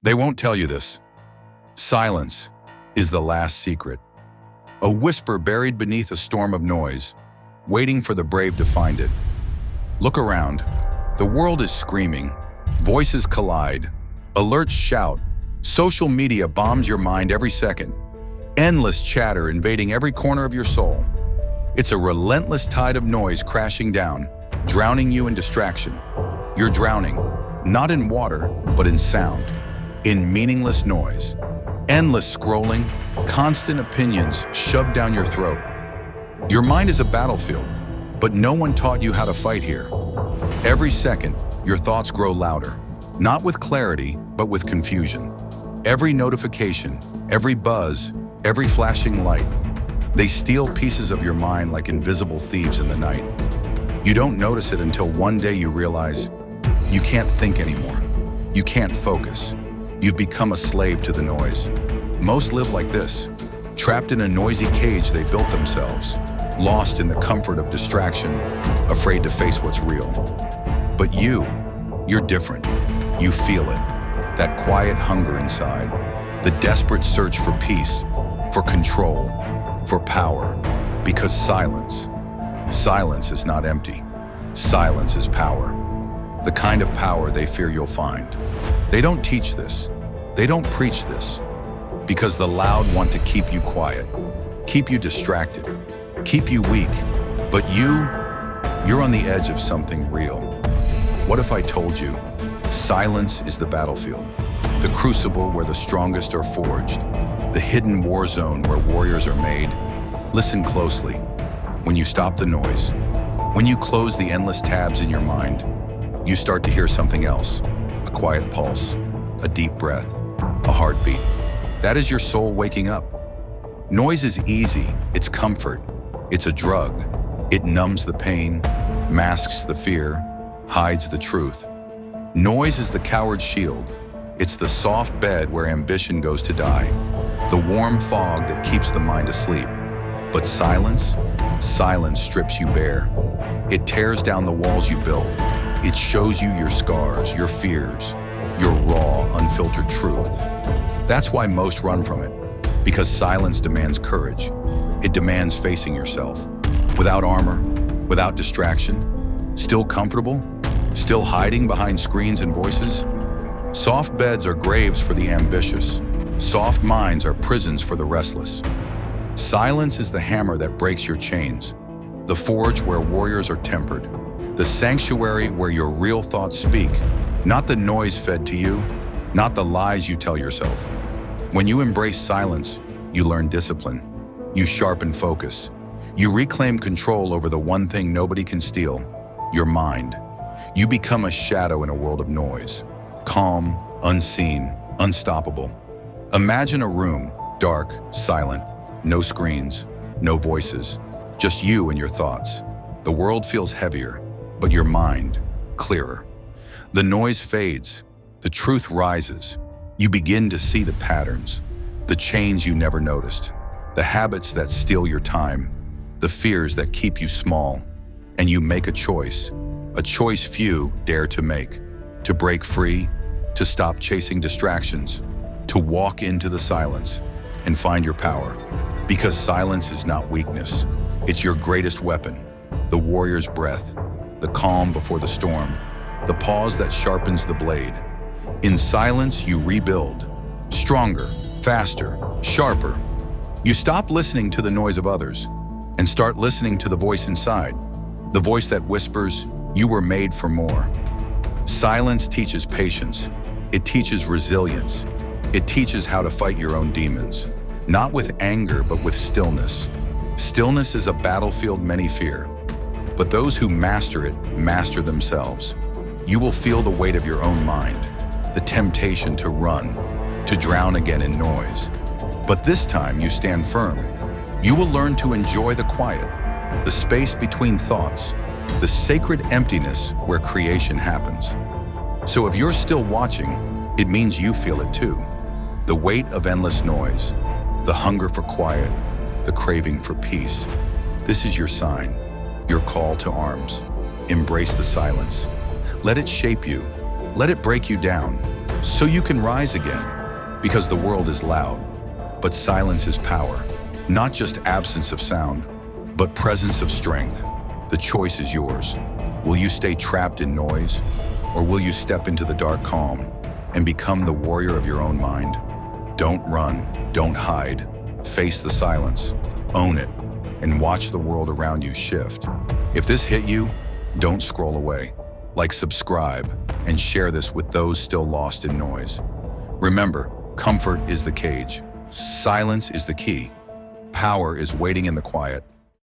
They won't tell you this. Silence is the last secret. A whisper buried beneath a storm of noise, waiting for the brave to find it. Look around. The world is screaming. Voices collide. Alerts shout. Social media bombs your mind every second. Endless chatter invading every corner of your soul. It's a relentless tide of noise crashing down, drowning you in distraction. You're drowning, not in water, but in sound, in meaningless noise. Endless scrolling, constant opinions shoved down your throat. Your mind is a battlefield, but no one taught you how to fight here. Every second, your thoughts grow louder, not with clarity, but with confusion. Every notification, every buzz, every flashing light, they steal pieces of your mind like invisible thieves in the night. You don't notice it until one day you realize you can't think anymore. You can't focus. You've become a slave to the noise. Most live like this, trapped in a noisy cage they built themselves, lost in the comfort of distraction, afraid to face what's real. But you're different. You feel it, that quiet hunger inside, the desperate search for peace, for control, for power, because silence is not empty. Silence is power, the kind of power they fear you'll find. They don't teach this, they don't preach this, because the loud want to keep you quiet, keep you distracted, keep you weak, but you're on the edge of something real. What if I told you silence is the battlefield, the crucible where the strongest are forged, the hidden war zone where warriors are made? Listen closely. When you stop the noise, when you close the endless tabs in your mind, you start to hear something else, a quiet pulse, a deep breath, a heartbeat. That is your soul waking up. Noise is easy, it's comfort, it's a drug. It numbs the pain, masks the fear, hides the truth. Noise is the coward's shield. It's the soft bed where ambition goes to die, the warm fog that keeps the mind asleep. But silence strips you bare. It tears down the walls you built. It shows you your scars, your fears, your raw, unfiltered truth. That's why most run from it, because silence demands courage. It demands facing yourself, without armor, without distraction, still comfortable, still hiding behind screens and voices. Soft beds are graves for the ambitious. Soft minds are prisons for the restless. Silence is the hammer that breaks your chains, the forge where warriors are tempered, the sanctuary where your real thoughts speak, not the noise fed to you, not the lies you tell yourself. When you embrace silence, you learn discipline, you sharpen focus, you reclaim control over the one thing nobody can steal, your mind. You become a shadow in a world of noise, calm, unseen, unstoppable. Imagine a room, dark, silent, no screens, no voices, just you and your thoughts. The world feels heavier, but your mind, clearer. The noise fades, the truth rises. You begin to see the patterns, the chains you never noticed, the habits that steal your time, the fears that keep you small. And you make a choice few dare to make, to break free, to stop chasing distractions, to walk into the silence and find your power. Because silence is not weakness, it's your greatest weapon, the warrior's breath, the calm before the storm, the pause that sharpens the blade. In silence, you rebuild, stronger, faster, sharper. You stop listening to the noise of others and start listening to the voice inside, the voice that whispers, "You were made for more." Silence teaches patience. It teaches resilience. It teaches how to fight your own demons, not with anger, but with stillness. Stillness is a battlefield many fear, but those who master it master themselves. You will feel the weight of your own mind, the temptation to run, to drown again in noise. But this time you stand firm. You will learn to enjoy the quiet, the space between thoughts, the sacred emptiness where creation happens. So if you're still watching, it means you feel it too. The weight of endless noise, the hunger for quiet, the craving for peace. This is your sign, your call to arms. Embrace the silence. Let it shape you. Let it break you down. so you can rise again. Because the world is loud, but silence is power. Not just absence of sound, but presence of strength. The choice is yours. Will you stay trapped in noise, or will you step into the dark calm and become the warrior of your own mind? Don't run, don't hide. Face the silence, own it, and watch the world around you shift. If this hit you, don't scroll away. Like, subscribe, and share this with those still lost in noise. Remember, comfort is the cage. Silence is the key. Power is waiting in the quiet.